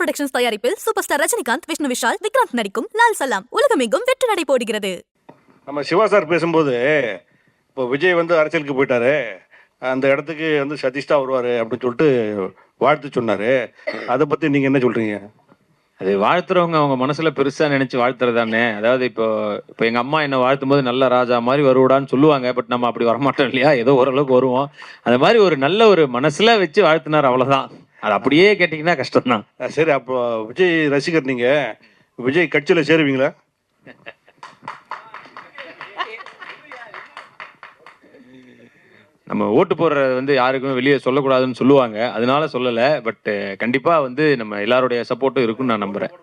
Productions தயாரிப்பில் super star Rajinikanth, Vishnu Vishal, Vikrant நடிக்கும் லால் சலாம் உலகமெங்கும் வெற்றி நடை போடுகிறது. நம்ம சிவா சார் பேசும்போது இப்போ விஜய் வந்து அரசியலுக்கு போயிட்டாரு, அந்த இடத்துக்கு வந்து சதீஷ் தான் வருவார் அப்படின்னு சொல்லிட்டு வாழ்த்து சொன்னார். அதை பற்றி நீங்கள் என்ன சொல்கிறீங்க? அது வாழ்த்துறவங்க அவங்க மனசுல பெருசா நினைச்சு வாழ்த்துறது தானே. அதாவது இப்போ எங்க அம்மா என்ன வாழ்த்தும் போது நல்ல ராஜா மாதிரி வருவான்னு சொல்லுவாங்க. பட் நம்ம அப்படி வரமாட்டோம் இல்லையா, ஏதோ ஓரளவுக்கு வருவோம். அந்த மாதிரி ஒரு நல்ல ஒரு மனசுல வச்சு வாழ்த்தினார், அவ்வளவுதான். அது அப்படியே கேட்டீங்கன்னா கஷ்டம் தான். சரி, அப்போ விஜய் ரசிகர் நீங்கள் விஜய் கட்சியில் சேருவீங்களா? நம்ம ஓட்டு போடுறது வந்து யாருக்குமே வெளியே சொல்லக்கூடாதுன்னு சொல்லுவாங்க, அதனால சொல்லலை. பட் கண்டிப்பா வந்து நம்ம எல்லாருடைய சப்போர்ட்டும் இருக்குன்னு நான் நம்புறேன்.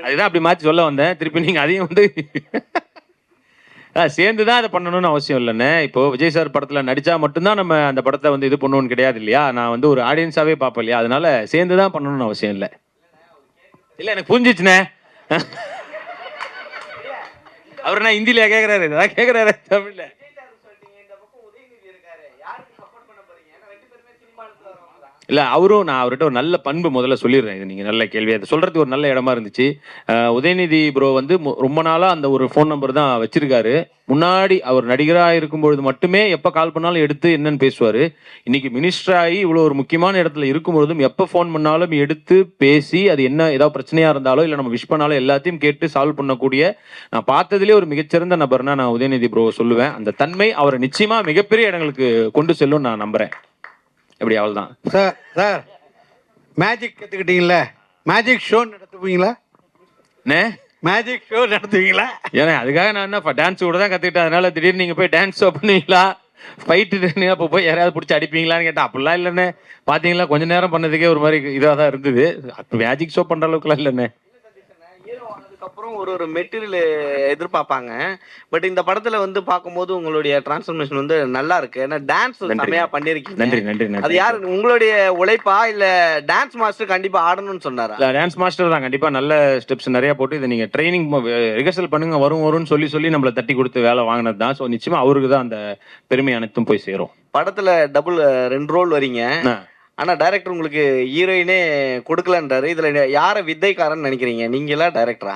அதுதான் அப்படி மாற்றி சொல்ல வந்தேன். திருப்பி நீங்க அதையும் வந்து சேர்ந்துதான் அதை பண்ணணும்னு அவசியம் இல்லைண்ணே. இப்போ விஜய் சார் படத்துல நடிச்சா மட்டும்தான் நம்ம அந்த படத்தை வந்து இது பண்ணணும்னு கிடையாது இல்லையா. நான் வந்து ஒரு ஆடியன்ஸாவே பார்ப்பேன் இல்லையா, அதனால சேர்ந்துதான் பண்ணணும்னு அவசியம் இல்லை. இல்ல எனக்கு புரிஞ்சிச்சுண்ணே. அவர் நான் ஹிந்தியில கேட்கிறாரு, ஏதாவது கேட்கிறாரு தமிழ்ல. இல்லை அவரும், நான் அவர்கிட்ட ஒரு நல்ல பண்பு முதல்ல சொல்லிடுறேன். இது நீங்கள் நல்ல கேள்வி, அதை சொல்கிறதுக்கு ஒரு நல்ல இடமா இருந்துச்சு. உதயநிதி ப்ரோ வந்து ரொம்ப நாளாக அந்த ஒரு ஃபோன் நம்பர் தான் வச்சிருக்காரு. முன்னாடி அவர் நடிகராக இருக்கும்பொழுது மட்டுமே எப்போ கால் பண்ணாலும் எடுத்து என்னன்னு பேசுவார். இன்னைக்கு மினிஸ்டர் ஆகி இவ்வளோ ஒரு முக்கியமான இடத்துல இருக்கும்பொழுதும் எப்போ ஃபோன் பண்ணாலும் எடுத்து பேசி, அது என்ன ஏதாவது பிரச்சனையாக இருந்தாலோ இல்லை நம்ம விஷ் பண்ணாலும் எல்லாத்தையும் கேட்டு சால்வ் பண்ணக்கூடிய நான் பார்த்ததுலேயே ஒரு மிகச்சிறந்த நபர்னா நான் உதயநிதி ப்ரோ சொல்லுவேன். அந்த தன்மை அவரை நிச்சயமாக மிகப்பெரிய இடங்களுக்கு கொண்டு செல்லும் நான் நம்புகிறேன். எப்படி அவ்வளோதான் சார். சார் மேஜிக் கற்றுக்கிட்டீங்களா? மேஜிக் ஷோ நடத்துவீங்களா? மேஜிக் ஷோ நடத்துவீங்களா? ஏன்னா அதுக்காக நான் என்ன டான்ஸ் கூட தான் கற்றுக்கிட்டேன். அதனால திடீர்னு நீங்கள் போய் டான்ஸ் ஷோ பண்ணுவீங்களா, ஃபைட்டு அப்போ போய் யாராவது பிடிச்சி அடிப்பீங்களான்னு கேட்டால் அப்படிலாம் இல்லைண்ணே. பார்த்தீங்களா கொஞ்ச நேரம் பண்ணதுக்கே ஒரு மாதிரி இதாக தான் இருந்தது. அப்போ மேஜிக் ஷோ பண்ணுற அளவுக்குலாம் இல்லைண்ணே. அப்புறம் ஒரு மெட்டீரியல் எதிர்பார்ப்பாங்க. பட் இந்த படத்துல வந்து பார்க்கும்போது உங்களுடைய டிரான்ஸ்ஃபர்மேஷன் வந்து நல்லா இருக்கு. ஏன்னா டான்ஸ் செமையா பண்ணிருக்கீங்க. நன்றி நன்றி. அது யாரு, உங்களுடைய உழைப்பா இல்ல டான்ஸ் மாஸ்டர் கண்டிப்பா ஆடணும்னு சொன்னாரா? டான்ஸ் மாஸ்டர் தான் கண்டிப்பா நல்ல ஸ்டெப்ஸ் நிறைய போட்டு இதை நீங்க ட்ரைனிங் ரிஹர்சல் பண்ணுங்க வரும்னு சொல்லி நம்மளை தட்டி கொடுத்து வேலை வாங்கினது தான். ஸோ நிச்சயமா அவருக்கு தான் அந்த பெருமை அனைத்தும் போய் சேரும். படத்துல டபுள் 2 ரோல் வரீங்க. ஆனா டைரக்டர் உங்களுக்கு ஹீரோயினே கொடுக்கலன்றாரு. இதுல யார வித்தைக்காரன்னு நினைக்கிறீங்க, நீங்களா டைரக்டரா?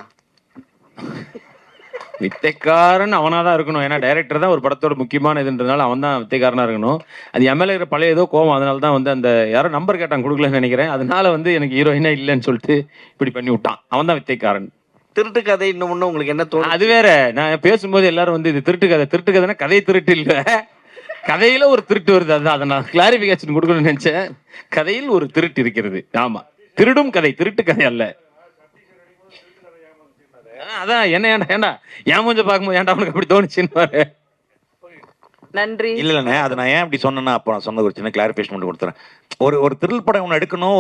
வித்தைக்காரன் அவனாதான் இருக்கணும். ஏன்னா டைரக்டர் தான் ஒரு படத்தோட முக்கியமான இதுன்றதுனால அவன் தான் வித்தைக்காரனா இருக்கணும். அது எம்எல்ஏ இருக்கிற பழைய ஏதோ கோவம், அதனால தான் வந்து அந்த யாரோ நம்பர் கேட்டாங்க கொடுக்கலன்னு நினைக்கிறேன். அதனால வந்து எனக்கு ஹீரோயினா இல்லைன்னு சொல்லிட்டு இப்படி பண்ணி விட்டான். அவன் தான் வித்தைக்காரன். திருட்டு கதை இன்னும் உங்களுக்கு என்ன தோணும்? அது வேற. நான் பேசும்போது எல்லாரும் வந்து இது திருட்டு கதைன்னா கதை திருட்டு இல்ல, கதையில ஒரு திருட்டு வருது. அதுதான் அதை நான் கிளாரிபிகேஷன் கொடுக்கணும்னு நினைச்சேன். கதையில் ஒரு திருட்டு இருக்கிறது. ஆமா, திருடும் கதை, திருட்டு கதை அல்ல. அதான் என்ன ஏன்டா ஏன் மூஞ்ச பார்க்கும்போது ஏன்டா அவனுக்கு அப்படி தோணுச்சுன்னு. நன்றி. இல்லைண்ணே, அது நான் ஏன் அப்படி சொன்னேன்னா, அப்போ நான் சொன்ன ஒரு சின்ன கிளாரிஃபிகேஷன் மட்டும் கொடுத்துறேன். ஒரு த்ரில் படம் ஒன்று எடுக்கணும்,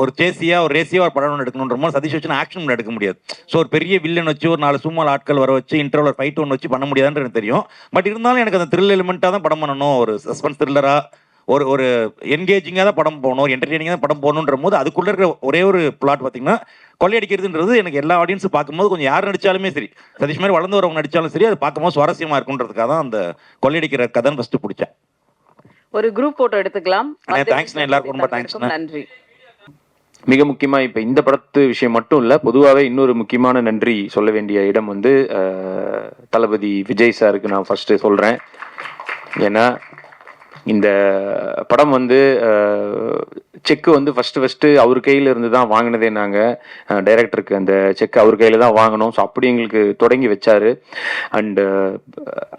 ஒரு சேசியா ஒரு ரேசியா ஒரு படம் ஒன்று எடுக்கணுன்ற போது சதீஷ் வச்சு ஆக்ஷன் ஒன்று எடுக்க முடியாது. ஸோ ஒரு பெரிய வில்லன் வச்சு ஒரு 4 சும்மா ஆட்கள் வர வச்சு இன்டர்வல் ஃபைட் ஒன்று வச்சு பண்ண முடியாதுன்னு எனக்கு தெரியும். பட் இருந்தாலும் எனக்கு அந்த த்ரில் எலிமெண்ட்டாக தான் படம் பண்ணணும். ஒரு சஸ்பென்ஸ் த்ரில்லரா ஒரு என்கேஜிங்காக தான் படம் போகணும், ஒரு என்டர்டெய்னிங்காக தான் படம் போகணுன்ற போது அதுக்குள்ளே இருக்கிற ஒரே ஒரு பிளாட் பார்த்தீங்கன்னா கொள்ளையடிக்கிறதுன்றது எனக்கு எல்லா ஆடியன்ஸும் பார்க்கும்போது கொஞ்சம் யார் நடிச்சாலுமே சரி, சதீஷ் மாதிரி வளர்ந்து வரவங்க நடிச்சாலும் சரி, அது பார்க்கும்போது சுவாரஸ்யமாக இருக்குன்றதுக்காக தான் அந்த கொள்ளையடிக்கிற கதைன்னு ஃபர்ஸ்ட் பிடிச்சேன். ஒரு குரூப் போட்டோ எடுத்துக்கலாம். தேங்க்ஸ்ண்ணே, எல்லாருக்கும் ரொம்ப தேங்க்ஸ். நன்றி. மிக முக்கியமா இப்ப இந்த படத்து விஷயம் மட்டும் இல்ல, பொதுவாகவே இன்னொரு முக்கியமான நன்றி சொல்ல வேண்டிய இடம் வந்து தளபதி விஜய் சாருக்கு நான் ஃபர்ஸ்ட் சொல்றேன். ஏன்னா இந்த படம் வந்து செக்கு வந்து ஃபர்ஸ்ட் அவர் கையில இருந்து தான் வாங்கினதே. நாங்கள் டைரக்டருக்கு அந்த செக் அவர் கையில தான் வாங்கினோம். ஸோ அப்படி எங்களுக்கு தொடங்கி வச்சாரு. அண்டு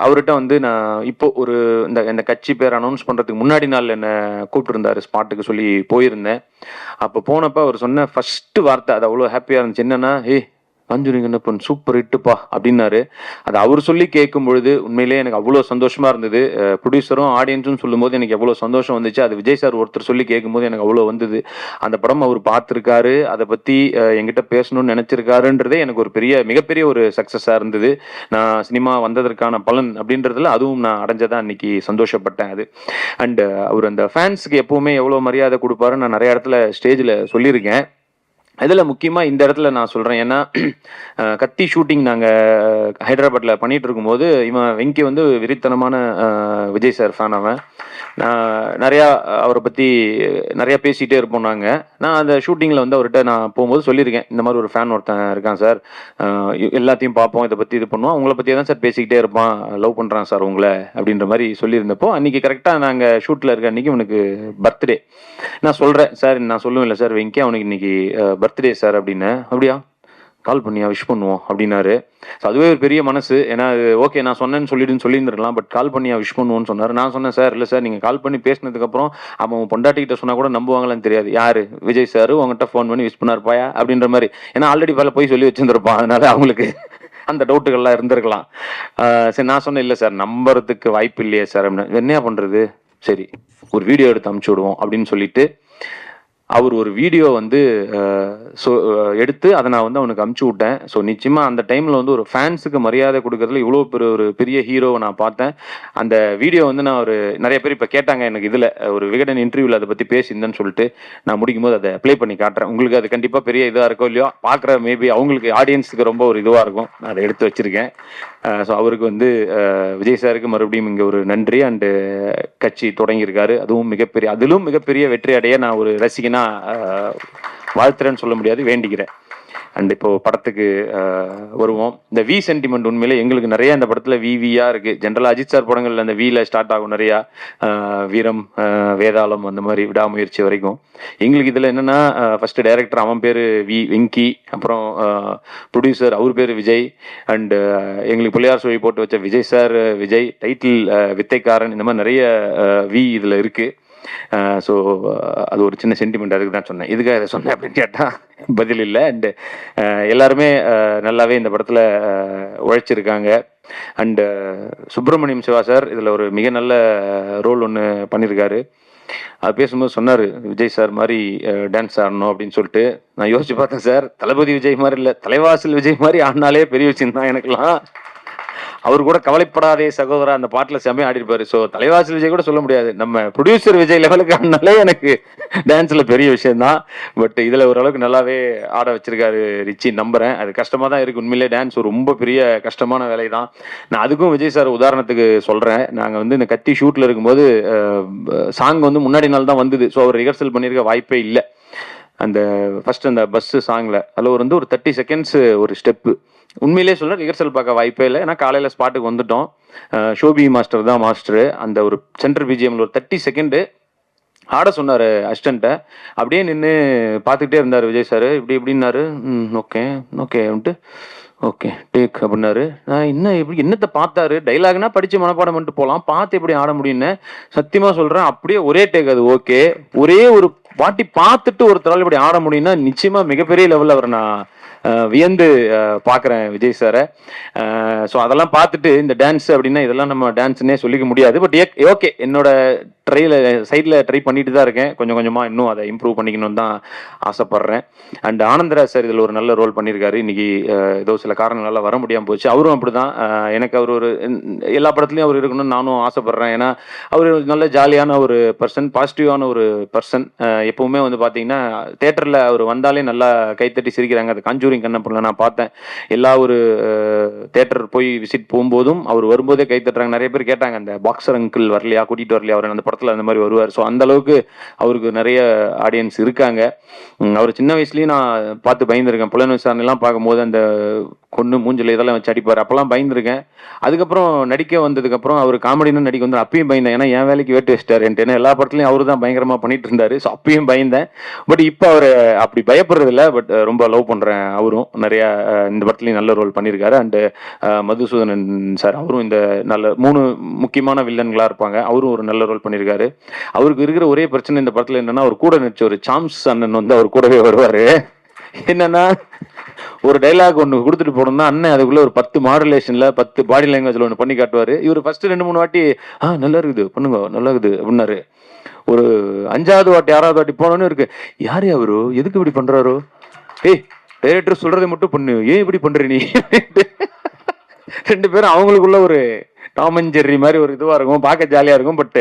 அவர்கிட்ட வந்து நான் இப்போ இந்த கட்சி பேர் அனௌன்ஸ் பண்றதுக்கு முன்னாடி நாள் என்னை கூப்பிட்டுருந்தாரு ஸ்பாட்டுக்கு சொல்லி போயிருந்தேன். அப்போ போனப்ப அவர் சொன்ன ஃபர்ஸ்ட் வார்த்தை அது அவ்வளோ ஹாப்பியா இருந்துச்சு. என்னன்னா, கஞ்சூரிங்கன்னு சூப்பர் ஹிட்டுப்பா அப்படின்னாரு. அது அவர் சொல்லி கேட்கும் பொழுது உண்மையிலேயே எனக்கு அவ்வளோ சந்தோஷமா இருந்தது. ப்ரொடியூசரும் ஆடியன்ஸும் சொல்லும் போது எனக்கு எவ்வளோ சந்தோஷம் வந்துச்சு. அது விஜய் சார் ஒருத்தர் சொல்லி கேட்கும்போது எனக்கு அவ்வளோ வந்தது. அந்த படம் அவர் பார்த்துருக்காரு, அதை பற்றி என்கிட்ட பேசணும்னு நினைச்சிருக்காருன்றதே எனக்கு ஒரு மிகப்பெரிய ஒரு சக்ஸஸாக இருந்தது. நான் சினிமா வந்ததற்கான பலன் அப்படின்றதுல அதுவும் நான் அடைஞ்சதான் இன்னைக்கு சந்தோஷப்பட்டேன். அது அண்ட் அவர் அந்த ஃபேன்ஸுக்கு எப்பவுமே எவ்வளோ மரியாதை கொடுப்பாருன்னு நான் நிறைய இடத்துல ஸ்டேஜில் சொல்லியிருக்கேன். இதில் முக்கியமாக இந்த இடத்துல நான் சொல்கிறேன். ஏன்னா கத்தி ஷூட்டிங் நாங்கள் ஹைதராபாத்தில் பண்ணிகிட்டு இருக்கும்போது இவன் வெங்கி வந்து விரித்தனமான விஜய் சார் ஃபேன். அவன் நான் நிறையா அவரை பற்றி நிறையா பேசிகிட்டே இருப்போம் நாங்கள். நான் அந்த ஷூட்டிங்கில் வந்து அவர்கிட்ட நான் போகும்போது சொல்லியிருக்கேன், இந்த மாதிரி ஒரு ஃபேன் ஒருத்தன் இருக்கான் சார், எல்லாத்தையும் பார்ப்போம், இதை பற்றி இது பண்ணுவோம், உங்களை பற்றியே தான் சார் பேசிக்கிட்டே இருப்பான், லவ் பண்ணுறான் சார் உங்களை அப்படின்ற மாதிரி சொல்லியிருந்தப்போ, அன்றைக்கி கரெக்டாக நாங்கள் ஷூட்டில் இருக்க அன்றைக்கி அவனுக்கு பர்த்டே. நான் சொல்கிறேன், சார் நான் சொல்லுவேன் இல்லை சார் வெங்கி அவனுக்கு இன்றைக்கி பர்த்டே சார் அப்படின்னு. அப்படியா, கால் பண்ணியா, விஷ் பண்ணுவோம் அப்படின்னாரு. ஸோ அதுவே ஒரு பெரிய மனசு. ஏன்னா அது ஓகே நான் சொன்னேன்னு சொல்லியிருந்துருக்கலாம், பட் கால் பண்ணியா விஷ் பண்ணுவோன்னு சொன்னார். நான் சொன்னேன், சார் இல்லை சார் நீங்கள் கால் பண்ணி பேசினதுக்கப்புறம் அவன் பொண்டாட்டிக்கிட்ட சொன்னால் கூட நம்புவாங்களான்னு தெரியாது, யார் விஜய் சார் உங்கள்கிட்ட ஃபோன் பண்ணி விஷ் பண்ணாருப்பாயா அப்படின்ற மாதிரி. ஏன்னா ஆல்ரெடி பல போய் சொல்லி வச்சுருந்துருப்பான், அதனால அவங்களுக்கு அந்த டவுட்டுகள்லாம் இருந்திருக்கலாம். சரி நான் சொன்னேன், இல்லை சார் நம்புறதுக்கு வாய்ப்பு இல்லையே சார் அப்படின்னு. என்னையா பண்ணுறது, சரி ஒரு வீடியோ எடுத்து அமுச்சு விடுவோம் அப்படின்னு சொல்லிட்டு அவர் ஒரு வீடியோ வந்து எடுத்து அதை நான் வந்து அவனுக்கு அமுச்சு விட்டேன். ஸோ நிச்சயமாக அந்த டைமில் வந்து ஒரு ஃபேன்ஸுக்கு மரியாதை கொடுக்கறதுல இவ்வளோ ஒரு பெரிய ஹீரோவை நான் பார்த்தேன். அந்த வீடியோ வந்து நான் நிறைய பேர் இப்போ கேட்டாங்க எனக்கு இதில் ஒரு விகடன் இன்டர்வியூவில் அதை பற்றி பேசியிருந்தேன்னு சொல்லிட்டு, நான் முடிக்கும் போது அதை ப்ளே பண்ணி காட்டுறேன். உங்களுக்கு அது கண்டிப்பாக பெரிய இதாக இருக்கோ இல்லையோ, பார்க்குற மேபி அவங்களுக்கு ஆடியன்ஸுக்கு ரொம்ப ஒரு இதுவாக இருக்கும். நான் அதை எடுத்து வச்சுருக்கேன். ஸோ அவருக்கு வந்து விஜய் சாருக்கு மறுபடியும் இங்கே ஒரு நன்றி. அண்டு கட்சி தொடங்கியிருக்காரு, அதுவும் அதிலும் மிகப்பெரிய வெற்றி அடைய நான் ஒரு ரசிகனா வாழ்த்துறேன்னு சொல்ல முடியாது, வேண்டிக்கிறேன். அண்ட் இப்போ படத்துக்கு வருவோம். இந்த வி சென்டிமெண்ட் உண்மையிலே எங்களுக்கு நிறைய இந்த படத்துல விவியா இருக்கு. ஜென்ரலா அஜித் சார் படங்கள்ல அந்த வில ஸ்டார்ட் ஆகும் நிறையா, வீரம், வேதாளம், அந்த மாதிரி விடாமுயற்சி வரைக்கும். எங்களுக்கு இதுல என்னன்னா ஃபர்ஸ்ட் டைரக்டர் அவன் பேரு வெங்கி, அப்புறம் ப்ரொடியூசர் அவர் பேரு விஜய், அண்ட் எங்களுக்கு பிள்ளையார் சொல்லி போட்டு வச்ச விஜய் சார் விஜய், டைட்டில் வித்தைக்காரன், இந்த மாதிரி நிறைய வி இதுல இருக்கு. ஸோ அது ஒரு சின்ன சென்டிமெண்ட், அதுக்கு தான் சொன்னேன். இதுக்காக இதை சொன்னேன் அப்படின்னு கேட்டால் பதில் இல்லை. அண்டு எல்லாருமே நல்லாவே இந்த படத்தில் உழைச்சிருக்காங்க. அண்டு சுப்பிரமணியம் சிவா சார் இதில் ஒரு மிக நல்ல ரோல் ஒன்று பண்ணியிருக்காரு. அது பேசும்போது சொன்னார், விஜய் சார் மாதிரி டான்ஸ் ஆடணும் அப்படின்னு சொல்லிட்டு. நான் யோசிச்சு பார்த்தேன், சார் தளபதி விஜய் மாதிரி இல்லை, தலைவாசல் விஜய் மாதிரி ஆடினாலே பெரிய விஷயம் தான் எனக்குலாம். அவர் கூட கவலைப்படாதே சகோதரா அந்த பாட்டுல செம்மையா ஆடிருப்பாரு. ஸோ தலைவாசல் விஜய் கூட சொல்ல முடியாது, நம்ம ப்ரொடியூசர் விஜய் லெவலுக்கு ஆடினாலே எனக்கு டான்ஸ்ல பெரிய விஷயம் தான். பட் இதுல ஓரளவுக்கு நல்லாவே ஆட வச்சிருக்காரு ரிச்சி, நம்புறேன். அது கஷ்டமா தான் இருக்கு உண்மையிலே, டான்ஸ் ரொம்ப பெரிய கஷ்டமான வேலை தான். நான் அதுக்கும் விஜய் சார் உதாரணத்துக்கு சொல்றேன். நாங்க வந்து இந்த கத்தி ஷூட்ல இருக்கும்போது சாங் வந்து முன்னாடி நாள் தான் வந்தது. ஸோ அவர் ரிஹர்சல் பண்ணியிருக்க வாய்ப்பே இல்லை. அந்த ஃபர்ஸ்ட் அந்த பஸ் சாங்ல அதில் வந்து ஒரு 30 செகண்ட்ஸ் ஒரு ஸ்டெப்பு, உண்மையிலே சொல்ல ரிஹர்சல் பார்க்க வாய்ப்பே இல்லை. ஏன்னா காலையில் ஸ்பாட்டுக்கு வந்துட்டோம், ஷோபி மாஸ்டர் தான் மாஸ்டரு. அந்த ஒரு சென்டர் பிஜிஎம்ல ஒரு 30 செகண்டு ஆட சொன்னார் அசிஸ்டண்ட்டை. அப்படியே நின்று பார்த்துக்கிட்டே இருந்தார் விஜய் சார். இப்படின்னாரு, ஓகே ஓகே அப்படின்ட்டு ஓகே டேக் அப்படின்னாரு. நான் என்னத்தை பார்த்தாரு, டைலாக்னா படித்து மனப்பாடம் பண்ணிட்டு போகலாம், பார்த்து எப்படி ஆட முடியும்னு சத்தியமாக சொல்கிறேன். அப்படியே ஒரே டேக், அது ஓகே. ஒரே ஒரு வாட்டி பார்த்துட்டு ஒருத்தரால் இப்படி ஆட முடியும்னா நிச்சயமாக மிகப்பெரிய லெவலில் அவர் நான் வியந்து பார்க்குறேன் விஜய் சாரை. ஸோ அதெல்லாம் பார்த்துட்டு இந்த டான்ஸ் அப்படின்னா இதெல்லாம் நம்ம டான்ஸ்னே சொல்லிக்க முடியாது. பட் ஓகே, என்னோட சைடில் ட்ரை பண்ணிட்டு தான் இருக்கேன். கொஞ்சம் கொஞ்சமாக இன்னும் அதை இம்ப்ரூவ் பண்ணிக்கணும்னு தான் ஆசைப்பட்றேன். அண்ட் ஆனந்தராஜ் சார் இதில் ஒரு நல்ல ரோல் பண்ணியிருக்காரு. இன்னைக்கு ஏதோ சில காரணங்களால் வர முடியாமல் போச்சு. அவரும் அப்படி தான். எனக்கு அவர் ஒரு எல்லா படத்துலையும் அவர் இருக்கணும்னு நானும் ஆசைப்பட்றேன். ஏன்னா அவர் நல்ல ஜாலியான ஒரு பர்சன், பாசிட்டிவான ஒரு பர்சன். எப்பவுமே வந்து பார்த்தீங்கன்னா தேட்டரில் அவர் வந்தாலே நல்லா கைத்தட்டி சிரிக்கிறாங்க. அது காஞ்சூரிங் கண்ணப்பன்ல நான் பார்த்தேன். எல்லா ஒரு தேட்டர் போய் விசிட் போகும்போதும் அவர் வரும்போதே கைத்தட்டுறாங்க. நிறைய பேர் கேட்டாங்க, அந்த பாக்ஸர் அங்கிள் வரலையா, கூட்டிகிட்டு வரலையா அவர் அந்த படத்தில், அந்த மாதிரி வருவார். ஸோ அந்த அளவுக்கு அவருக்கு நிறைய ஆடியன்ஸ் இருக்காங்க. அவர் சின்ன வயசுலேயும் நான் பார்த்து பயந்துருக்கேன். புலன் விசாரணைலாம் பார்க்கும்போது அந்த கொண்டு மூஞ்சில் இதெல்லாம் வச்சு அடிப்பார், அப்பெல்லாம் பயந்துருக்கேன். அதுக்கப்புறம் நடிக்க வந்ததுக்கப்புறம் அவர் காமெடின்னு நடிக்க வந்து அப்பயும் பயந்தேன். ஏன்னா என் வேலைக்கு வேட்டு வச்சிட்டாரு. ஏன்னா எல்லா படத்துலையும் அவரு தான் பயங்கரமாக பண்ணிட்டு இருந்தாரு. ஸோ அப்பயும் பயந்தேன். பட் இப்போ அவர் அப்படி பயப்படுறது இல்லை. பட் ரொம்ப லவ் பண்ணுறேன். அவரும் நிறையா இந்த படத்துலையும் நல்ல ரோல் பண்ணியிருக்காரு. அண்டு மதுசூதனன் சார் அவரும் இந்த நல்ல 3 முக்கியமான வில்லன்களாக இருப்பாங்க. அவரும் ஒரு நல்ல ரோல் பண்ணியிருக்காரு. அவருக்கு இருக்கிற ஒரே பிரச்சனை இந்த படத்தில் என்னன்னா, அவர் கூட நடிச்ச ஒரு சாம்ஸ் அண்ணன் வந்து அவர் கூடவே வருவார். என்னன்னா ஒரு டைலாக் ஒன்று கொடுத்துட்டு போனோம்னா அண்ணன் அதுக்குள்ள ஒரு 10 மாடுலேஷன்ல 10 பாடி லாங்குவேஜ்ல ஒன்று பண்ணி காட்டுவார். இவர் ஃபர்ஸ்ட் 2-3 வாட்டி நல்லா இருக்குது பண்ணுங்க, நல்லா இருக்குது அப்படின்னாரு. ஒரு 5வது வாட்டி 6வது வாட்டி போனோன்னு இருக்கு, யாரு அவரு, எதுக்கு இப்படி பண்றாரோ, ஏய் டைரக்டர் சொல்றதை மட்டும் பண்ணு, ஏன் இப்படி பண்ற நீ. 2 பேரும் அவங்களுக்குள்ள ஒரு டாம் அண்ட் ஜெர்ரி மாதிரி ஒரு இதுவாக இருக்கும், பார்க்க ஜாலியாக இருக்கும். பட்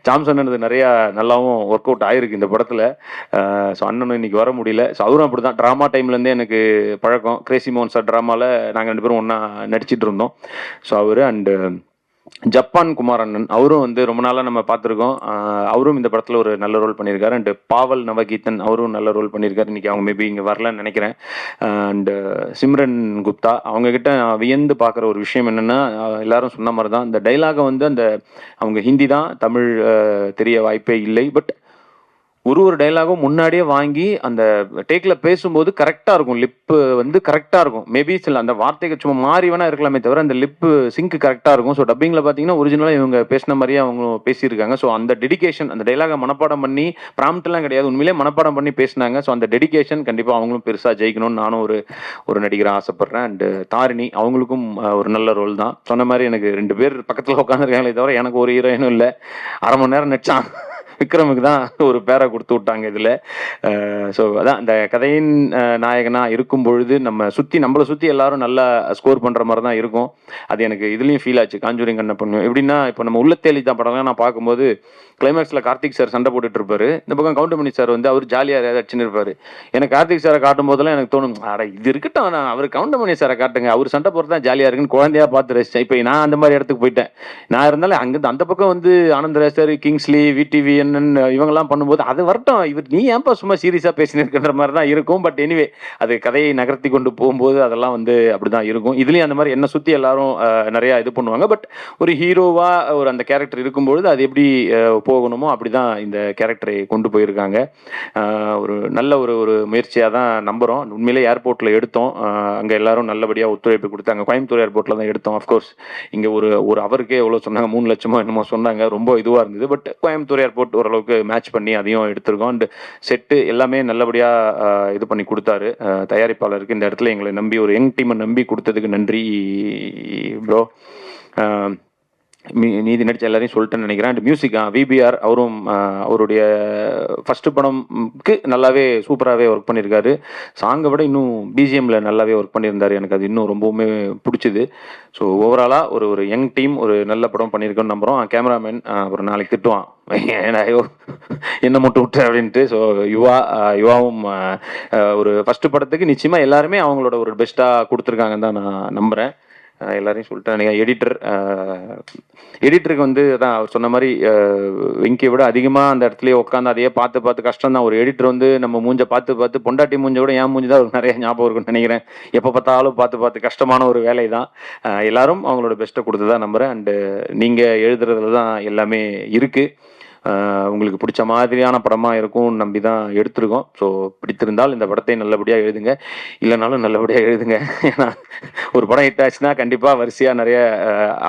சாம்சன் நிறையா நல்லாவும் ஒர்க் அவுட் ஆயிருக்கு இந்த படத்தில். ஸோ அண்ணனும் இன்னைக்கு வர முடியல. ஸோ அவரும் அப்படி தான், ட்ராமா டைம்லேருந்தே எனக்கு பழக்கம். கிரேசி மோகன் சார் ட்ராமாவில் நாங்கள் 2 பேரும் ஒன்றா நடிச்சிட்டு இருந்தோம். ஸோ அவர் அண்டு ஜப்பான் குமாரண்ணன் அவரும் வந்து ரொம்ப நாளாக நம்ம பார்த்துருக்கோம். அவரும் இந்த படத்தில் ஒரு நல்ல ரோல் பண்ணியிருக்காரு. அண்டு பாவல் நவகீதன் அவரும் நல்ல ரோல் பண்ணியிருக்காரு. இன்றைக்கி அவங்க மேபி இங்கே வரலன்னு நினைக்கிறேன். அண்டு சிம்ரன் குப்தா அவங்கக்கிட்ட வியந்து பார்க்குற ஒரு விஷயம் என்னென்னா, எல்லாரும் சொன்ன மாதிரி தான் இந்த டைலாகை வந்து அவங்க ஹிந்தி தான், தமிழ் தெரிய வாய்ப்பே இல்லை. பட் ஒரு டைலாகும் முன்னாடியே வாங்கி அந்த டேக்கில் பேசும்போது கரெக்டாக இருக்கும். லிப்பு வந்து கரெக்டாக இருக்கும். மேபி சில அந்த வார்த்தைகள் சும்மா மாறி வேணா இருக்கலாமே தவிர அந்த லிப்பு சிங்க் கரெக்டாக இருக்கும். ஸோ டப்பிங்கில் பார்த்தீங்கன்னா ஒரிஜினலாக இவங்க பேசின மாதிரியே அவங்க பேசியிருக்காங்க. ஸோ அந்த டெடிகேஷன், அந்த டைலாகை மனப்பாடம் பண்ணி ப்ராம்ப்ட்லாம் கிடையாது, உண்மையிலே மனப்பாடம் பண்ணி பேசினாங்க. ஸோ அந்த டெடிகேஷன் கண்டிப்பாக அவங்களும் பெருசாக ஜெயிக்கணும்னு நானும் ஒரு நடிகராக ஆசைப்பட்றேன். அண்டு தாரிணி அவங்களுக்கும் ஒரு நல்ல ரோல் தான். சொன்ன மாதிரி எனக்கு 2 பேர் பக்கத்தில் உட்காந்துருக்காங்களே தவிர எனக்கு ஒரு ஹீரோயினும் இல்லை. அரை மணி நேரம் நடிச்சான். விக்ரமுக்கு தான் ஒரு பேரை கொடுத்து விட்டாங்க இதில். ஸோ அதான் இந்த கதையின் நாயகனாக இருக்கும் பொழுது நம்மளை சுற்றி எல்லாரும் நல்லா ஸ்கோர் பண்ணுற மாதிரி தான் இருக்கும். அது எனக்கு இதுலேயும் ஃபீல் ஆச்சு. காஞ்சூரிங் கண்ணப்பன் எப்படின்னா, இப்போ நம்ம உள்ளத்தேலி தான் படம்லாம் நான் பார்க்கும்போது கிளைமேக்ஸில் கார்த்திக் சார் சண்டை போட்டுட்டு இருப்பாரு, இந்த பக்கம் கவுண்டமணி சார் வந்து அவர் ஜாலியாக ஏதாவது அடிச்சுன்னு இருப்பார். எனக்கு கார்த்திக் சாரை காட்டும் போதெல்லாம் எனக்கு தோணும், அட இது இருக்கட்டும், நான் அவர் கவுண்டமணி சாரை காட்டுங்க, அவர் சண்டை போகிறது தான் ஜாலியாக இருக்குன்னு குழந்தையா பார்த்து ரசித்தேன். இப்போ நான் அந்த மாதிரி இடத்துக்கு போயிட்டேன். நான் இருந்தாலும் அங்கே அந்த பக்கம் வந்து ஆனந்தராஜர், கிங்ஸ்லி, விடிவி இவங்கெல்லாம் பண்ணும்போது அது வரட்டும், நீ ஏன்பா சும்மா சீரியஸாக பேசினு இருக்கின்ற மாதிரி தான் இருக்கும். பட் எனிவே அது கதையை நகர்த்தி கொண்டு போகும்போது அதெல்லாம் வந்து அப்படி தான் இருக்கும். இதுலேயும் அந்த மாதிரி என்னை சுற்றி எல்லாரும் நிறையா இது பண்ணுவாங்க. பட் ஒரு ஹீரோவாக ஒரு அந்த கேரக்டர் இருக்கும்பொழுது அது எப்படி போகணுமோ அப்படி தான் இந்த கேரக்டரை கொண்டு போயிருக்காங்க. ஒரு நல்ல ஒரு முயற்சியாக தான் நம்புகிறோம். உண்மையிலே ஏர்போர்ட்டில் எடுத்தோம், அங்கே எல்லாரும் நல்லபடியாக ஒத்துழைப்பு கொடுத்தாங்க. கோயம்புத்தூர் ஏர்போர்ட்டில் தான் எடுத்தோம். அஃப்கோர்ஸ் இங்கே ஒரு அவருக்கே எவ்வளோ சொன்னாங்க, 3 லட்சமோ என்னமோ சொன்னாங்க, ரொம்ப இதுவாக இருந்தது. பட் கோயம்புத்தூர் ஏர்போர்ட் ஓரளவுக்கு மேட்ச் பண்ணி அதையும் எடுத்திருக்கோம். அண்ட் செட்டு எல்லாமே நல்லபடியாக இது பண்ணி கொடுத்தாரு. தயாரிப்பாளருக்கு இந்த இடத்துல எங்களை நம்பி ஒரு யங் டீமை நம்பி கொடுத்ததுக்கு நன்றி ப்ரோ. நீதி நடிச்ச எல்லாரையும் சொல்லிட்டேன்னு நினைக்கிறேன். அண்ட் மியூசிக் விபிஆர் அவரும் அவருடைய ஃபஸ்ட்டு படம்க்கு நல்லாவே சூப்பராகவே ஒர்க் பண்ணியிருக்காரு. சாங்கை விட இன்னும் பிஜிஎம்மில் நல்லாவே ஒர்க் பண்ணியிருந்தார். எனக்கு அது இன்னும் ரொம்பவுமே பிடிச்சிது. ஸோ ஓவராலாக ஒரு யங் டீம் ஒரு நல்ல படம் பண்ணியிருக்கோன்னு நம்புகிறோம். கேமராமேன் ஒரு நாளைக்கு திட்டுவான், என்ன மட்டும் விட்டு அப்படின்ட்டு. ஸோ யுவாவும் ஒரு ஃபஸ்ட்டு படத்துக்கு நிச்சயமாக எல்லாருமே அவங்களோட ஒரு பெஸ்ட்டாக கொடுத்துருக்காங்கன்னு தான் நான் நம்புகிறேன். எல்லாரையும் சொல்லிட்டேன். எடிட்டருக்கு வந்து அதான் அவர் சொன்ன மாதிரி வெங்கியை விட அதிகமாக அந்த இடத்துலயே உட்காந்து அதையே பார்த்து கஷ்டம் தான். ஒரு எடிட்டர் வந்து நம்ம மூஞ்சை பார்த்து பொண்டாட்டி மூஞ்சை விட என் மூஞ்சி தான் அவருக்கு நிறைய ஞாபகம் இருக்குன்னு நினைக்கிறேன். எப்போ பார்த்தாலும் பார்த்து கஷ்டமான ஒரு வேலை தான். எல்லாரும் அவங்களோட பெஸ்ட்டை கொடுத்து தான் நம்புகிறேன். அண்டு நீங்கள் எழுதுறதுல தான் எல்லாமே இருக்குது. உங்களுக்கு பிடிச்ச மாதிரியான படமாக இருக்கும் நம்பி தான் எடுத்திருக்கோம். ஸோ பிடித்திருந்தால் இந்த படத்தை நல்லபடியாக எழுதுங்க, இல்லைனாலும் நல்லபடியாக எழுதுங்க. ஏன்னா ஒரு படம் ஹிட் ஆச்சுன்னா கண்டிப்பாக வரிசையாக நிறைய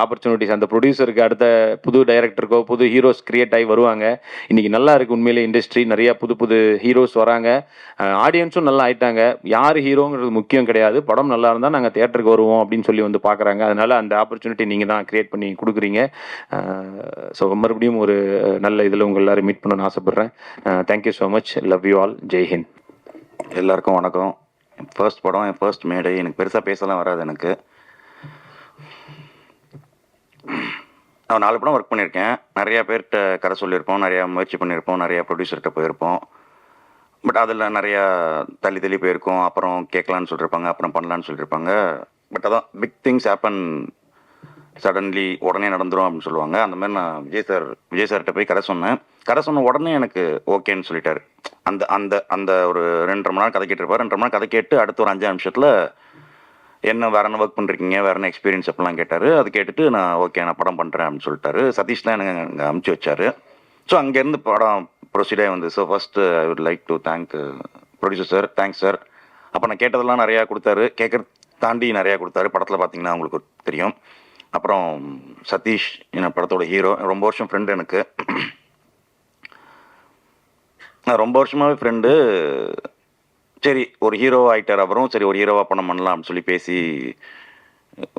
ஆப்பர்ச்சுனிட்டிஸ் அந்த ப்ரொடியூசருக்கு, அடுத்த புது டைரக்டருக்கோ புது ஹீரோஸ் கிரியேட் ஆகி வருவாங்க. இன்றைக்கி நல்லா இருக்குது உண்மையிலே இண்டஸ்ட்ரி, நிறைய புது ஹீரோஸ் வராங்க, ஆடியன்ஸும் நல்லா ஆயிட்டாங்க. யார் ஹீரோங்கிறது முக்கியம் கிடையாது, படம் நல்லா இருந்தால் நாங்கள் தியேட்டருக்கு வருவோம் அப்படின்னு சொல்லி வந்து பார்க்குறாங்க. அதனால் அந்த ஆப்பர்ச்சுனிட்டி நீங்கள் தான் கிரியேட் பண்ணி கொடுக்குறீங்க. ஸோ மறுபடியும் ஒரு நல்ல இதில் உங்கள் எல்லாரும் மீட் பண்ணணும்னு ஆசைப்பட்றேன். Thank you so much. Love you all. Jai Hind. எல்லாருக்கும் வணக்கம். ஃபர்ஸ்ட் படம், என் ஃபர்ஸ்ட் மேடை. எனக்கு பெருசாக பேசலாம் வராது. எனக்கு நான் 4 படம் ஒர்க் பண்ணியிருக்கேன். நிறையா பேர்கிட்ட கதை சொல்லியிருப்போம், நிறையா முயற்சி பண்ணியிருப்போம், நிறையா ப்ரொடியூசர்கிட்ட போயிருப்போம். பட் அதில் நிறையா தள்ளி போயிருக்கோம். அப்புறம் கேட்கலான்னு சொல்லியிருப்பாங்க, அப்புறம் பண்ணலான்னு சொல்லியிருப்பாங்க. பட் அதான் பிக் திங்ஸ் ஹேப்பன் சடன்லி, உடனே நடந்துடும் அப்படின்னு சொல்லுவாங்க. அந்த மாதிரி நான் விஜய் சார்கிட்ட போய் கதை சொன்ன உடனே எனக்கு ஓகேன்னு சொல்லிட்டாரு. அந்த ஒரு 2.5 மணி நேரம் கதை கேட்டிருப்பார். 2.5 மணி நேரம் கதை கேட்டு அடுத்த ஒரு 5 நிமிஷத்தில் என்ன வேற என்ன ஒர்க் பண்ணிருக்கீங்க, வேற என்ன எக்ஸ்பீரியன்ஸ் அப்படிலாம் கேட்டார். அது கேட்டுட்டு நான் ஓகே நான் படம் பண்ணுறேன் அப்படின்னு சொல்லிட்டாரு. சதீஷ் தான் எனக்கு அங்கே அமுச்சு வச்சாரு. ஸோ அங்கேருந்து படம் ப்ரொசீடாக வந்து. So first I would like to thank producer sir. Thanks sir. அப்போ நான் கேட்டதெல்லாம் நிறையா கொடுத்தாரு, கேட்குறது தாண்டி நிறையா கொடுத்தாரு. படத்தில் பார்த்தீங்கன்னா உங்களுக்கு தெரியும். அப்புறம் சதீஷ் என்ன படத்தோட ஹீரோ, ரொம்ப வருஷம் ஃப்ரெண்டு எனக்கு. நான் ரொம்ப வருஷமாகவே ஃப்ரெண்டு. சரி ஒரு ஹீரோ ஆகிட்டார் அப்புறம், சரி ஒரு ஹீரோவாக படம் பண்ணலாம் அப்படின்னு சொல்லி பேசி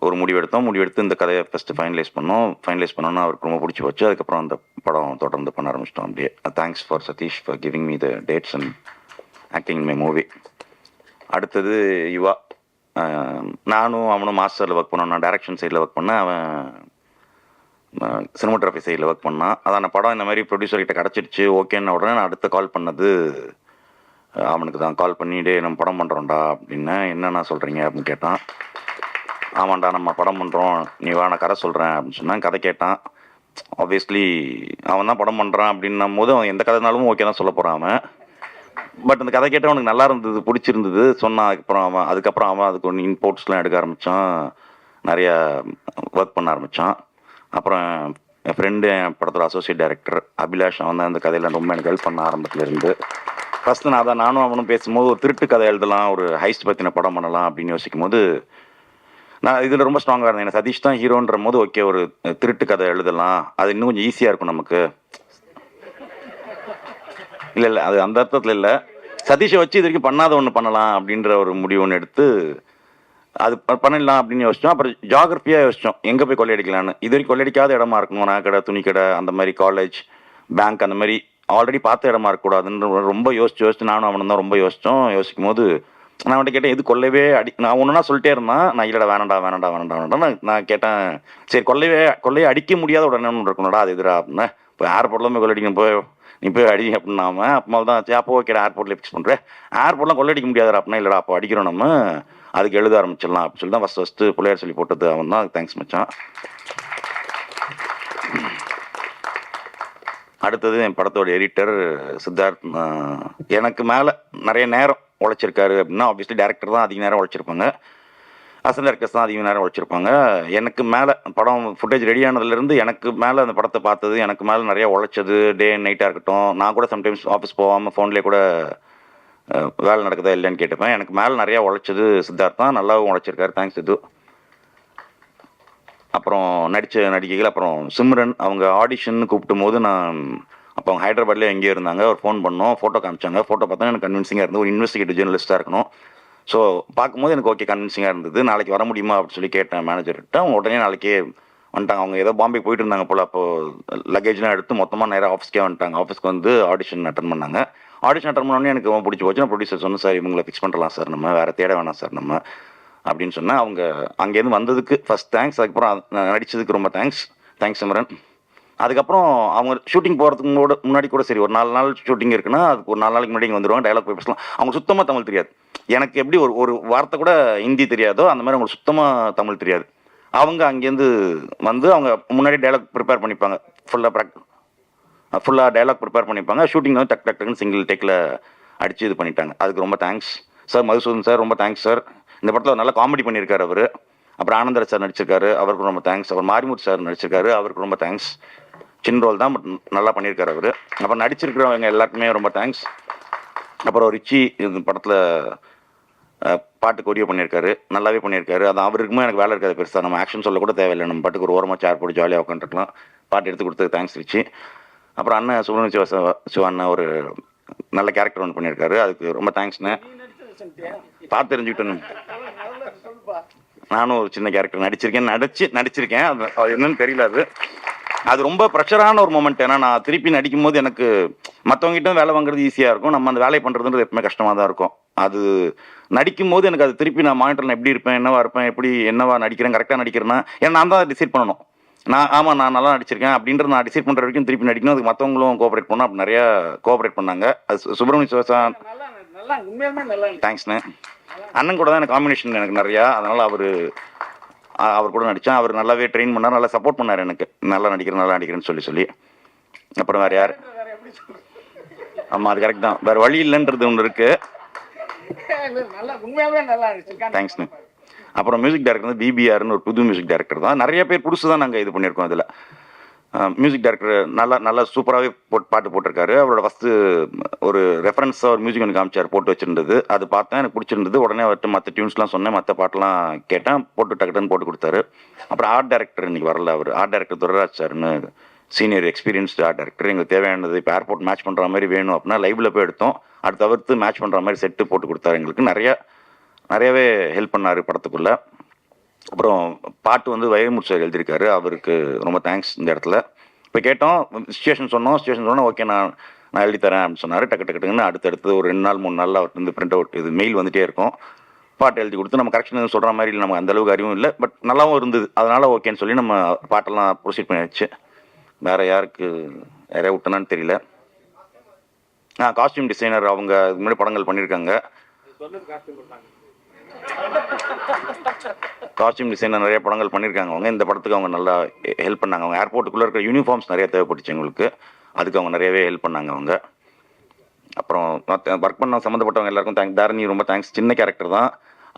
ஒரு முடிவெடுத்து இந்த கதையை ஃபஸ்ட்டு ஃபைனலைஸ் பண்ணோன்னா அவருக்கு ரொம்ப பிடிச்சி போச்சு. அதுக்கப்புறம் அந்த படம் தொடர்ந்து பண்ண ஆரம்பிச்சிட்டோம் அப்படியே. Thanks for Sathish for giving me the dates and acting in my movie. அடுத்தது யுவா. நானும் அவனும் மாஸ்டரில் ஒர்க் பண்ணோம். நான் டைரக்ஷன் சைடில் ஒர்க் பண்ணேன், அவன் சினிமாட்டோகிராஃபி சைடில் ஒர்க் பண்ணான். அதான் படம் இந்த மாதிரி ப்ரொடியூசர்கிட்ட கிடச்சிருச்சு ஓகேன்னு உடனே நான் அடுத்த கால் பண்ணது அவனுக்கு தான். கால் பண்ணிட்டு நம்ம படம் பண்ணுறோம்டா அப்படின்னா, என்னென்ன சொல்கிறீங்க அப்படின்னு கேட்டான். ஆமாண்டா நம்ம படம் பண்ணுறோம், நீ வா நான் கதை சொல்கிறேன் அப்படின்னு சொன்னான். கதை கேட்டான். ஆப்வியஸ்லி அவன் தான் படம் பண்ணுறான் அப்படின்னும் போது அவன் எந்த கதைனாலும் ஓகே தான் சொல்ல போகிறான் அவன். பட் அந்த கதை கேட்டால் அவனுக்கு நல்லா இருந்தது, பிடிச்சிருந்தது சொன்னான். அதுக்கப்புறம் அவன் அதுக்கு ஒன்று இன்போர்ட்ஸ்லாம் எடுக்க ஆரம்பித்தான், நிறையா ஒர்க் பண்ண ஆரம்பித்தான். அப்புறம் என் ஃப்ரெண்டு, என் படத்தோட அசோசியேட் டைரக்டர் அபிலாஷ், அவன் தான் இந்த கதையில் ரொம்ப எனக்கு ஹெல்ப் பண்ண ஆரம்பத்துலேருந்து. ஃபஸ்ட்டு நானும் அவனும் பேசும்போது ஒரு திருட்டு கதை எழுதலாம், ஒரு ஹைஸ்ட் பற்றின படம் பண்ணலாம் அப்படின்னு யோசிக்கும் போது நான் இதில் ரொம்ப ஸ்ட்ராங்காக இருந்தேன். எனக்கு சதீஷ் தான் ஹீரோன்ற போது ஓகே ஒரு திருட்டு கதை எழுதலாம், அது இன்னும் கொஞ்சம் ஈஸியாக இருக்கும் நமக்கு. இல்லை அது அந்த அர்த்தத்தில் இல்லை, சதீஷை வச்சு இது வரைக்கும் பண்ணாத ஒன்று பண்ணலாம் அப்படின்ற ஒரு முடிவு ஒன்று எடுத்து அது பண்ணிடலாம் அப்படின்னு யோசித்தோம். அப்புறம் ஜியாகிரபியாக யோசித்தோம், எங்கே போய் கொள்ளையடிக்கலான்னு. இது வரைக்கும் கொள்ளையடிக்காத இடமா இருக்கணும், நகைக்கடை, துணிக்கடை, அந்த மாதிரி காலேஜ், பேங்க், அந்த மாதிரி ஆல்ரெடி பார்த்த இடமா இருக்கக்கூடாதுன்னு ரொம்ப யோசிச்சு நானும் அவனும் தான் ரொம்ப யோசிக்கும் போது நான் அவன்கிட்ட கேட்டேன், எது கொள்ளையவே நான் ஒன்றுனா சொல்லிட்டே இருந்தான். நான் இல்லைடா வேணாண்டா நான் கேட்டேன், சரி கொள்ளையை அடிக்க முடியாத உடனே ஒன்று இருக்கணும்டா, அது எதிரா அப்படின்னா. இப்போ ஏர்போர்ட்லாம் போய் கொள்ளையடிக்கணும், நீ போய் அடி அப்படின்னாம. அப்போ தான் சரி அப்போ ஓகேடா ஏர்போர்ட்டில் ஃபிக்ஸ் பண்ணுறேன், ஏர்போர்ட்லாம் கொள்ளையடிக்க முடியாதா அப்படின்னா. இல்லைடா அப்போ அடிக்கிறோம் நம்ம, அதுக்கு எழுத ஆரம்பிச்சிடலாம் அப்படின்னு சொல்லி தான் ஃபஸ்ட்டு பிள்ளையார் சொல்லி போட்டது அவன் தான். அதுக்கு தேங்க்ஸ் மச்சான். அடுத்தது என் படத்தோட எடிட்டர் சித்தார்த். எனக்கு மேலே நிறைய நேரம் உழைச்சிருக்காரு அப்படின்னா ஆப்வியஸ்லி டேரக்டர் தான் அதிக நேரம் உழைச்சிருப்பாங்க, அசன் டேரக்டர்ஸ் தான் அதிக நேரம் உழைச்சிருப்பாங்க. எனக்கு மேலே படம் ஃபுட்டேஜ் ரெடி ஆனதுலேருந்து எனக்கு மேலே அந்த படத்தை பார்த்தது, எனக்கு மேலே நிறையா உழைச்சது, டே அண்ட் நைட்டாக இருக்கட்டும். நான் கூட சம்டைம்ஸ் ஆஃபீஸ் போகாமல் ஃபோன்லேயே கூட வேலை நடக்குதா இல்லைன்னு கேட்டுப்பேன். எனக்கு மேலே நிறையா உழைச்சது சித்தார்த் தான், நல்லாவும் உழைச்சிருக்காரு. தேங்க்ஸ் இது. அப்புறம் நடித்த நடிகைகள், அப்புறம் சிம்ரன் அவங்க ஆடிஷன் கூப்பிட்டும் போது நான் அப்போ அவங்க ஹைதராபாத்லேயே எங்கேயோ இருந்தாங்க. ஒரு ஃபோன் பண்ணோம், ஃபோட்டோ காமிச்சாங்க. ஃபோட்டோ பார்த்தா எனக்கு கன்வின்சிங்காக இருந்தது, ஒரு இன்வெஸ்டிகேட்டிவ் ஜேர்னலிஸ்ட்டாக இருக்கணும். ஸோ பார்க்கும்போது எனக்கு ஓகே கன்வின்சிங்காக இருந்தது. நாளைக்கு வர முடியுமா அப்படின்னு சொல்லி கேட்டேன் மேனேஜர்கிட்ட. அவங்க உடனே நாளைக்கே வந்துட்டாங்க. அவங்க ஏதோ பாம்பே போயிட்டு இருந்தாங்க போல், அப்போது லக்கேஜ்லாம் எடுத்து மொத்தமாக நேராக ஆஃபீஸ்க்கே வந்துட்டாங்க. ஆஃபீஸ்க்கு வந்து ஆடிஷன் அட்டன் பண்ணாங்க. ஆடிஷன் அட்டன் பண்ணோடனே எனக்கு ரொம்ப பிடிச்சி போச்சு. நான் ப்ரொடியூசர் சொன்னேன், சார் இவங்களை ஃபிக்ஸ் பண்ணலாம் சார், நம்ம வேறு தேட வேணாம் சார் நம்ம அப்படின்னு சொன்னேன். அவங்க அங்கேருந்து வந்ததுக்கு ஃபஸ்ட் தேங்க்ஸ், அதுக்கப்புறம் நடித்ததுக்கு ரொம்ப தேங்க்ஸ் சிம்ரன். அதுக்கப்புறம் அவங்க ஷூட்டிங் போகிறதுக்கு முன்னாடி கூட சரி, ஒரு 4 நாள் ஷூட்டிங் இருக்குன்னா அதுக்கு ஒரு 4 நாளைக்கு முன்னாடி இங்கே வந்துடுவாங்க, டைலாக் போய் பேசலாம். அவங்க சுத்தமாக தமிழ் தெரியாது. எனக்கு எப்படி ஒரு வார்த்தை கூட ஹிந்தி தெரியாதோ அந்த மாதிரி அவங்களுக்கு சுத்தமாக தமிழ் தெரியாது. அவங்க அங்கேருந்து வந்து அவங்க முன்னாடி டைலாக் ப்ரிப்பேர் பண்ணிப்பாங்க, ஃபுல்லாக டைலாக் ப்ரிப்பேர் பண்ணிப்பாங்க. ஷூட்டிங் வந்து டக்குன்னு சிங்கிள் டேக்கில் அடித்து இது பண்ணிட்டாங்க. அதுக்கு ரொம்ப தேங்க்ஸ் சார். மதுசூதன் சார் ரொம்ப தேங்க்ஸ் சார். இந்த படத்தில் நல்லா காமெடி பண்ணியிருக்காரு அவர். அப்புறம் ஆனந்தராஜ் சார் நடிச்சிருக்காரு, அவருக்கு ரொம்ப தேங்க்ஸ். அப்புறம் மாரிமுத்து சார் நடிச்சிருக்காரு, அவருக்கு ரொம்ப தேங்க்ஸ். சின்ன ரோல் தான், பட் நல்லா பண்ணியிருக்காரு அவர். அப்புறம் நடிச்சிருக்கிறவங்க எல்லாருக்குமே ரொம்ப தேங்க்ஸ். அப்புறம் ரிச்சி இந்த படத்தில் பாட்டு கொரியோ பண்ணியிருக்காரு, நல்லாவே பண்ணியிருக்காரு. அது அவருக்குமே எனக்கு வேலை இருக்காது பெருசாக, நம்ம ஆக்ஷன் சொல்ல கூட தேவையில்லை, நம்ம பாட்டுக்கு ஒரு ஓரமாக சேர் போட்டு ஜாலியாக உட்காந்துருக்கலாம். பாட்டு எடுத்து கொடுத்தது தேங்க்ஸ் ரிச்சி. அப்புறம் அண்ணன் சுப்ரமணிய சிவா அண்ணன் ஒரு நல்ல கேரக்டர் ஒன்று பண்ணியிருக்காரு, அதுக்கு ரொம்ப தேங்க்ஸ்ண்ணே. பார்த்து தெரிஞ்சுக்கிட்டேன்னு நானும் ஒரு சின்ன கேரக்டர் நடிச்சிருக்கேன். அது என்னன்னு தெரியல. அது ரொம்ப ப்ரெஷரான ஒரு மூமெண்ட். ஏன்னா நான் திருப்பி நடிக்கும் போது எனக்கு மற்றவங்ககிட்ட வேலை வாங்குறது ஈஸியாக இருக்கும், நம்ம அந்த வேலையை பண்ணுறதுன்றது எப்பவுமே கஷ்டமாக தான் இருக்கும். அது நடிக்கும் போது எனக்கு அது திருப்பி நான் மானிட்டரில் எப்படி இருப்பேன், என்னவா நடிக்கிறேன், கரெக்டாக நடிக்கிறேன்னா, ஏன்னா நான் தான் டிசைட் பண்ணணும். நான் நல்லா நடிச்சிருக்கேன் அப்படின்றது நான் டிசைட் பண்ணுற வரைக்கும் திருப்பி நடிக்கணும். அதுக்கு மற்றவங்களும் கோஆப்ரேட் பண்ணணும். அப்படி நிறையா கோஆப்ரேட் பண்ணாங்க. அது சுப்ரமணிய சிவா தேங்க்ஸ்ண்ணே. அண்ணன் கூட தான் எனக்கு காம்பினேஷன் எனக்கு நிறையா, அதனால் அவர் கூட நடித்தேன். அவர் நல்லாவே ட்ரெயின் பண்ணார், நல்லா சப்போர்ட் பண்ணார் எனக்கு, நல்லா நடிக்கிறேன்னு சொல்லி. அப்புறம் வேறு யார்? ஆமாம் அது கரெக்ட் தான், வேறு வழி இல்லைன்றது ஒன்று இருக்குது. தேங்க்ஸ்ண்ணே. அப்புறம் மியூசிக் டைரக்டர் வந்து பிபிஆர்னு ஒரு புது மியூசிக் டைரக்டர் தான். நிறைய பேர் புதுசு தான் நாங்கள் இது பண்ணியிருக்கோம். அதில் மியூசிக் டைரக்டர் நல்லா சூப்பராகவே பாட்டு போட்டிருக்காரு. அவரோட ஃபஸ்ட்டு ஒரு ரெஃபரன்ஸாக ஒரு மியூசிக் ஒன்று காமிச்சார், போட்டு வச்சுருந்தது. அது பார்த்தேன், எனக்கு பிடிச்சிருந்தது. உடனே அவர்கிட்ட மற்ற டியூன்ஸ்லாம் சொன்னேன், மற்ற பாட்டெலாம் கேட்டேன், டக்குன்னு போட்டு கொடுத்தாரு. அப்புறம் ஆர்ட் டைரக்டர் இன்றைக்கி வரல. அவர் ஆர்ட் டைரக்டர் துரராஜ் சார்னு சீனியர் எக்ஸ்பீரியன்ஸ்டு ஆர்ட் டைரக்டர். எங்களுக்கு தேவையானது இப்போ ஏர்போர்ட் மேட்ச் பண்ணுற மாதிரி வேணும் அப்படின்னா லைவில் போய் எடுத்தோம். அது தவிர்த்து மேட்ச் பண்ணுற மாதிரி செட்டு போட்டு கொடுத்தாரு. எங்களுக்கு நிறையவே ஹெல்ப் பண்ணார் படத்துக்குள்ளே. அப்புறம் பாட்டு வந்து வைரமுத்து சார் எழுதியிருக்காரு, அவருக்கு ரொம்ப தேங்க்ஸ். இந்த இடத்துல இப்போ கேட்டோம், சுச்சுவேஷன் சொன்னோம், ஓகே நான் எழுதித்தரேன் அப்படின்னு சொன்னார். டக்குன்னு அடுத்தடுத்து ஒரு 2 நாள் 3 நாளில் அவர்கிட்ட வந்து பிரிண்ட் அவுட் இது மெயில் வந்துகிட்டே இருக்கும். பாட்டு எழுதி கொடுத்து நம்ம கரெக்ஷன் எதுவும் சொல்கிற மாதிரி இல்லை, நமக்கு அந்தளவுக்கு அறிவும் இல்லை, பட் நல்லாவும் இருந்தது. அதனால் ஓகேன்னு சொல்லி நம்ம பாட்டெல்லாம் ப்ரொசீட் பண்ணியாச்சு. வேறு யாருக்கு யாரையா விட்டனான்னு தெரியல. காஸ்டியூம் டிசைனர் அவங்க இதுக்கு முன்னாடி படங்கள் பண்ணியிருக்காங்க. காஸ்டியூம் டிசைனர் நிறைய படங்கள் பண்ணியிருக்காங்க அவங்க. இந்த படத்துக்கு அவங்க நல்லா ஹெல்ப் பண்ணாங்க. அவங்க ஏர்போர்ட்டுக்குள்ளே இருக்கிற யூனிஃபார்ம்ஸ் நிறைய தேவைப்பட்டுச்சு எங்களுக்கு, அதுக்கு அவங்க நிறையவே ஹெல்ப் பண்ணாங்க அவங்க. அப்புறம் ஒர்க் பண்ண சம்மந்தப்பட்டவங்க எல்லாருக்கும் தாரணி ரொம்ப தேங்க்ஸ். சின்ன கேரக்டர் தான்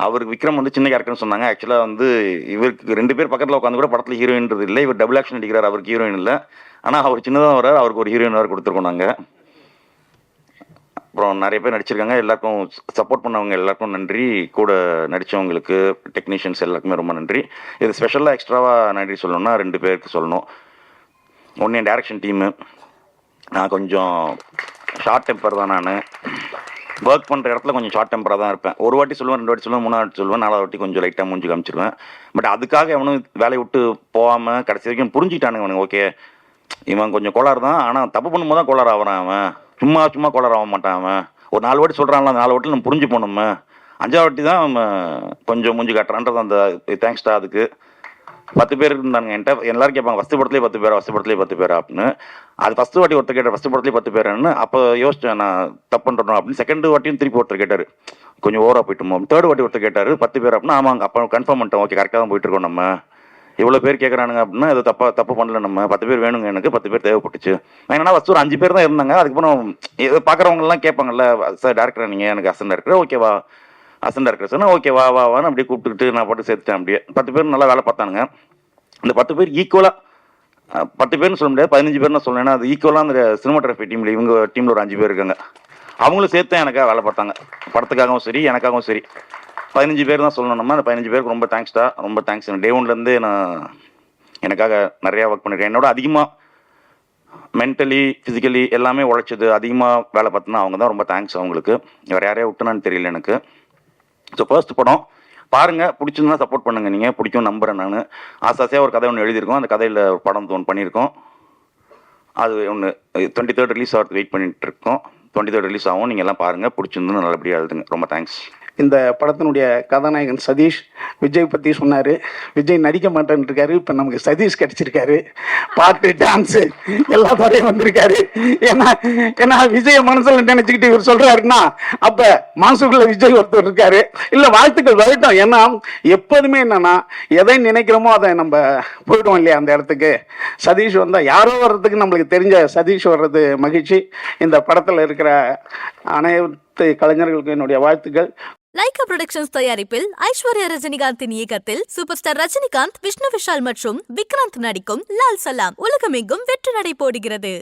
அவருக்கு. விக்ரம் வந்து சின்ன கேரக்டர்னு சொன்னாங்க. ஆக்சுவலாக வந்து இவருக்கு 2 பேர் பக்கத்தில் உட்காந்து கூட படத்தில் ஹீரோயின்றது இல்லை. இவர் டபுள் ஆக்ஷன் அடிக்கிறார், அவருக்கு ஹீரோயின் இல்லை. ஆனால் அவர் சின்னதாக வர்றார், அவருக்கு ஒரு ஹீரோயின் வேறு கொடுத்துருக்கோம் நாங்கள். அப்புறம் நிறைய பேர் நடிச்சிருக்காங்க. எல்லாருக்கும் சப்போர்ட் பண்ணவங்க எல்லாருக்கும் நன்றி. கூட நடித்தவங்களுக்கு, டெக்னீஷியன்ஸ் எல்லாருக்குமே ரொம்ப நன்றி. இது ஸ்பெஷலாக எக்ஸ்ட்ராவாக நன்றி சொல்லணும்னா 2 பேருக்கு சொல்லணும். ஒன்று என் டைரக்ஷன் டீமு. நான் கொஞ்சம் ஷார்ட் டெம்பர் தான். நான் ஒர்க் பண்ணுற இடத்துல கொஞ்சம் ஷார்ட் டெம்பராக தான் இருப்பேன். ஒரு வாட்டி சொல்லுவேன், 2 வாட்டி சொல்லுவேன், 3 வாட்டி சொல்லுவேன், 4 வாட்டி கொஞ்சம் லைட்டாக மூஞ்சி காமிச்சிருவேன். பட் அதுக்காக எவனும் வேலையை விட்டு போகாமல் கடைசி வரைக்கும் புரிஞ்சுக்கிட்டானுங்க அவனுங்க. ஓகே இவன் கொஞ்சம் கோளாறு தான், ஆனால் தப்பு பண்ணும்போது தான் கோளாறு ஆகிறான் அவன். சும்மா கோளாறு ஆக மாட்டான் அவன். ஒரு 4 வாட்டி சொல்கிறான்ல, அந்த 4 வாட்டி நம்ம புரிஞ்சு போனோம். 5ஆவது வாட்டி தான் அவன் கொஞ்சம் மூஞ்சி காட்டுறான்றது. அந்த தேங்க்ஸ்டா அதுக்கு. 10 பேர் இருந்தாங்க என்கிட்ட. எல்லாரும் கேட்பாங்க ஃபஸ்ட்டு படத்துலேயே 10 பேரா, ஃபஸ்ட்டு படத்துலேயே 10 பேரா அப்படின்னு. அது ஃபஸ்ட்டு வாட்டி ஒருத்தர் கேட்டார் ஃபஸ்ட்டு படத்துலேயே 10 பேரான்னு. அப்போ யோசிச்சேன் நான் தப்பு பண்ணுறோம் அப்படின்னு. செகண்ட் வாட்டியும் திருப்பி ஒருத்தர் கேட்டார், கொஞ்சம் ஓவராக போயிட்டுமோ. 3rd வாட்டி ஒருத்தர் கேட்டார் 10 பேர் அப்படின்னா. ஆமாங்க, அப்போ கன்ஃபார்ம் பண்ணிட்டோம், ஓகே கரெக்டாக தான் போயிட்டு இருக்கோம். நம்ம இவ்வளோ பேர் கேட்குறானுங்க அப்படின்னா இது தப்பு பண்ணல. நம்ம 10 பேர் வேணுங்க, எனக்கு 10 பேர் தேவைப்பட்டுச்சு. நான் என்னன்னா ஃபஸ்ட்டு ஒரு 5 பேர் தான் இருந்தாங்க. அதுக்கப்புறம் இது பார்க்குறவங்கலாம் கேட்பாங்கல்ல, சார் டேரக்டர் நீங்கள் எனக்கு அசன் டேரக்டர், ஓகேவா அசன் டேரக்டர் சொன்னால் ஓகே வான்னு அப்படியே கூப்பிட்டுக்கிட்டு நான் போட்டு சேர்த்துட்டேன். அப்படியே 10 பேர் நல்லா வேலை பார்த்தானுங்க. அந்த 10 பேர் ஈக்குவலாக, 10 பேர்னு சொல்ல முடியாது, 15 பேர் நான் சொல்லேன்னா அது ஈக்குவலாக அந்த சினிமாட்டோகிராஃபி டீமில் இவங்க டீமில் ஒரு 5 பேர் இருக்காங்க. அவங்களும் சேர்த்து எனக்காக வேலை பார்த்தாங்க, படத்துக்காகவும் சரி எனக்காகவும் சரி. 15 பேர் தான் சொல்லணும். நம்ம அந்த 15 பேருக்கு ரொம்ப தேங்க்ஸ்டா, ரொம்ப தேங்க்ஸ். டே 1லேருந்து நான் எனக்காக நிறையா ஒர்க் பண்ணியிருக்கேன். என்னோட அதிகமாக மென்டலி ஃபிசிக்கலி எல்லாமே உழைச்சது, அதிகமாக வேலை பார்த்தோன்னா அவங்க தான். ரொம்ப தேங்க்ஸ் அவங்களுக்கு. வேறு யாரையா விட்டுனான்னு தெரியல எனக்கு. ஸோ ஃபர்ஸ்ட் படம் பாருங்கள், பிடிச்சிருந்தா சப்போர்ட் பண்ணுங்கள். நீங்கள் பிடிக்கும் நம்புகிறேன். நான் ஆசாசியாக ஒரு கதை ஒன்று எழுதியிருக்கோம். அந்த கதையில் படம் ஒன்று பண்ணியிருக்கோம். அது ஒன்று 23rd ரிலீஸ் ஆகிறது வெயிட் பண்ணிட்டு இருக்கோம். 23rd ரிலீஸ் ஆகும். நீங்கள் எல்லாம் பாருங்கள், பிடிச்சிருந்து நல்லபடியாக எழுதுங்க. ரொம்ப தேங்க்ஸ். இந்த படத்தினுடைய கதாநாயகன் சதீஷ். விஜய் பற்றி சொன்னார். விஜய் நடிக்க மாட்டேன்னு இருக்காரு. இப்போ நமக்கு சதீஷ் கிடைச்சிருக்காரு. பாட்டு, டான்ஸு எல்லாத்தோடையும் வந்திருக்காரு. ஏன்னா விஜய மனசில் நினைச்சுக்கிட்டு இவர் சொல்கிறாருன்னா அப்போ மனசுக்குள்ள விஜய் ஒருத்தர் இருக்காரு. இல்லை, வாழ்த்துக்கள் வரட்டும். ஏன்னா எப்போதுமே என்னன்னா எதை நினைக்கிறோமோ அதை நம்ம போயிடுவோம் இல்லையா அந்த இடத்துக்கு. சதீஷ் வந்தால் யாரோ வர்றதுக்கு நம்மளுக்கு தெரிஞ்ச சதீஷ் வர்றது மகிழ்ச்சி. இந்த படத்தில் இருக்கிற அனைத்து கலைஞர்களுக்கு என்னுடைய வாழ்த்துக்கள். லைகா புரொடக்ஷன்ஸ் தயாரிப்பில் ஐஸ்வர்யா ரஜினிகாந்தின் இயக்கத்தில் சூப்பர் ஸ்டார் ரஜினிகாந்த், விஷ்ணு விஷால் மற்றும் விக்ராந்த் நடிக்கும் லால் சலாம் உலகமெங்கும் வெற்றி நடை போடுகிறது.